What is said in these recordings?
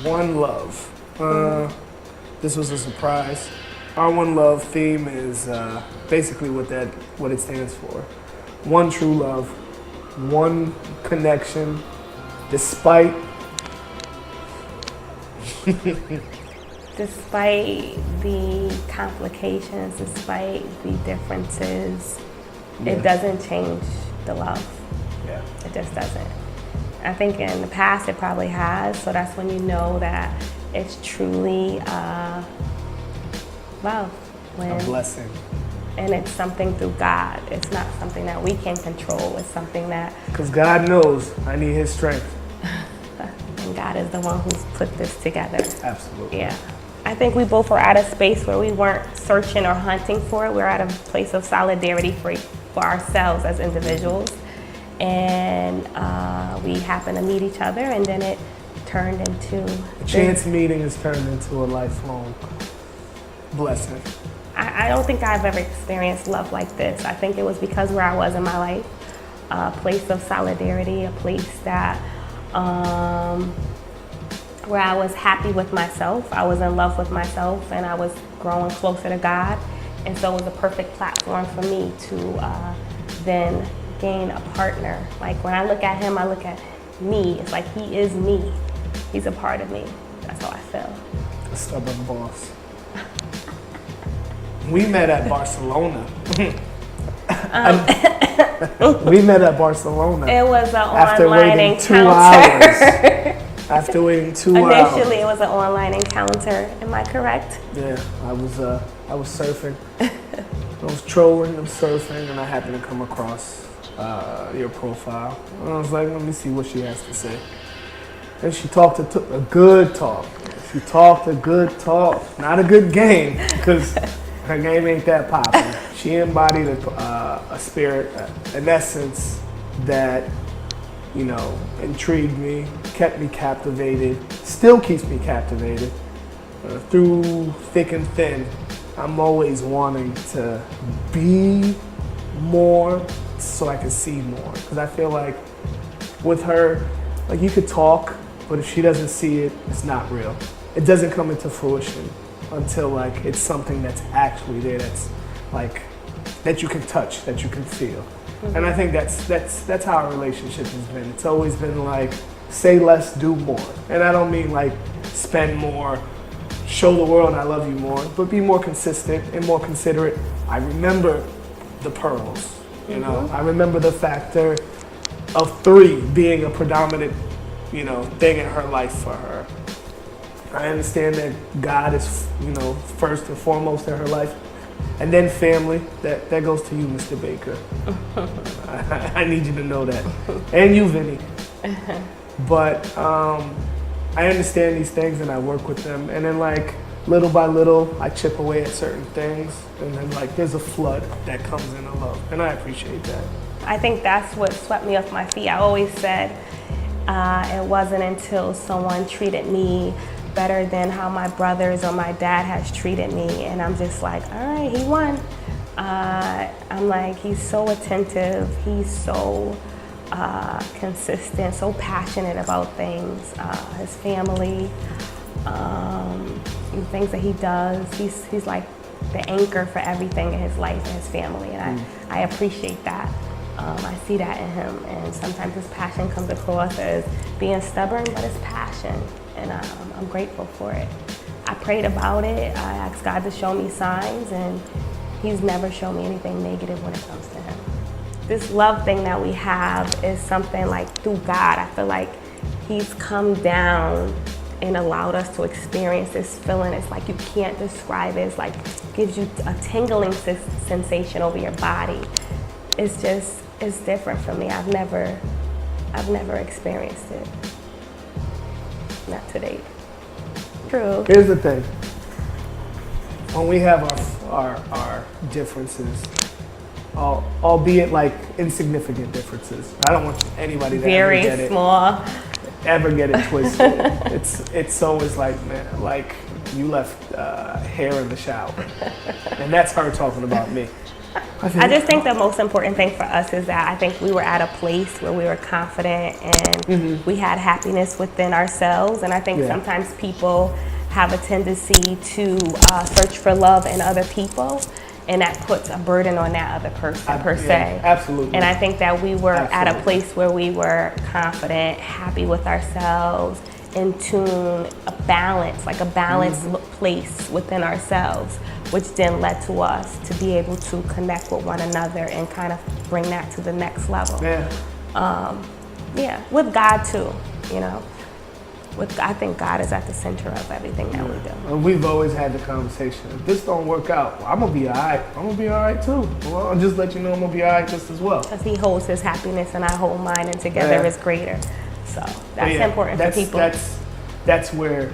One Love. This was a surprise. Our One Love theme is basically what it stands for. One true love, one connection, despite Despite the complications, despite the differences, it doesn't change the love. Yeah. It just doesn't. I think in the past it probably has, so that's when you know that it's truly love. A blessing. And it's something through God. It's not something that we can control. It's something that... Because God knows I need his strength. And God is the one who's put this together. Absolutely. Yeah. I think we both were at a space where we weren't searching or hunting for it. We were at a place of solidarity for ourselves as individuals. And we happened to meet each other, and then it turned into... A chance meeting has turned into a lifelong blessing. I don't think I've ever experienced love like this. I think it was because where I was in my life, a place of solidarity, a place that where I was happy with myself, I was in love with myself, and I was growing closer to God. And so it was a perfect platform for me to then gain a partner. Like when I look at him, I look at me. It's like he is me. He's a part of me. That's how I feel. A stubborn boss. We met at Barcelona. We met at Barcelona. It was an after online waiting 2 encounter. hours. After waiting 2 hours. Initially, it was an online encounter. Am I correct? Yeah, I was surfing. I was trolling and surfing, and I happened to come across your profile. And I was like, let me see what she has to say. And she talked a good talk. She talked a good talk, not a good game, because her game ain't that popular. She embodied a spirit, an essence that, you know, intrigued me, kept me captivated, still keeps me captivated. Through thick and thin, I'm always wanting to be more so I can see more. Because I feel like with her, like you could talk, but if she doesn't see it, it's not real. It doesn't come into fruition until like it's something that's actually there, that's like, that you can touch, that you can feel. Mm-hmm. And I think that's how our relationship has been. It's always been like, say less, do more. And I don't mean like spend more, show the world I love you more, but be more consistent and more considerate. I remember the pearls, you know. I remember the factor of 3 being a predominant, you know, thing in her life for her. I understand that God is, you know, first and foremost in her life. And then family, that goes to you, Mr. Baker. I need you to know that. And you, Vinny. But I understand these things and I work with them. And then like little by little, I chip away at certain things. And then like there's a flood that comes into love. And I appreciate that. I think that's what swept me off my feet. I always said it wasn't until someone treated me better than how my brothers or my dad has treated me, and I'm just like, all right, he won. I'm like, he's so attentive, he's so consistent, so passionate about things, his family, and things that he does. He's like the anchor for everything in his life and his family, and I appreciate that. I see that in him, and sometimes his passion comes across as being stubborn, but it's passion, and I'm grateful for it. I prayed about it, I asked God to show me signs, and he's never shown me anything negative when it comes to him. This love thing that we have is something like through God. I feel like he's come down and allowed us to experience this feeling. It's like you can't describe it. It's like gives you a tingling sensation over your body. It's just, it's different for me. I've never experienced it. Not to date. True. Here's the thing. When we have our differences, albeit like insignificant differences, I don't want anybody to very ever get small. Ever get it twisted. It's always like, man, like you left hair in the shower, and that's her talking about me. I just think the most important thing for us is that I think we were at a place where we were confident and we had happiness within ourselves. And I think sometimes people have a tendency to search for love in other people, and that puts a burden on that other person per se. Absolutely. And I think that we were at a place where we were confident, happy with ourselves, in tune, a balance, like a balanced place within ourselves, which then led to us to be able to connect with one another and kind of bring that to the next level. With God too, you know. I think God is at the center of everything that we do. And we've always had the conversation. If this don't work out, I'm gonna be all right. I'm gonna be all right too. Well, I'll just let you know I'm gonna be all right just as well. Because He holds His happiness and I hold mine, and together is greater. So that's important for people. That's where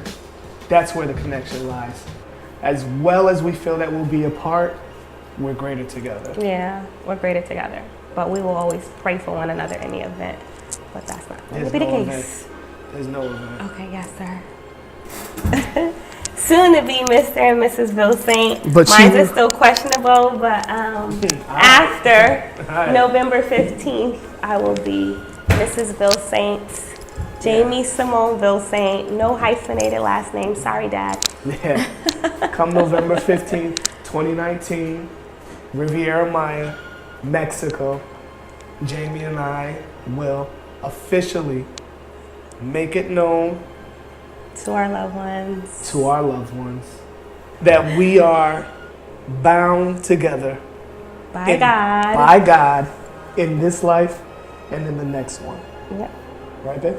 the connection lies. As well as we feel that we'll be apart, we're greater together. Yeah, we're greater together. But we will always pray for one another in the event. But that's not going to be the case. There's no event. Okay, yes, sir. Soon to be Mr. and Mrs. Vilsaint. But mine is still questionable, but after November 15th, I will be Mrs. Vilsaint. Jamie Simone Vilsaint, no hyphenated last name. Sorry, Dad. Yeah. Come November 15th, 2019, Riviera Maya, Mexico, Jamie and I will officially make it known to our loved ones that we are bound together by God in this life and in the next one. Yep. Right, babe?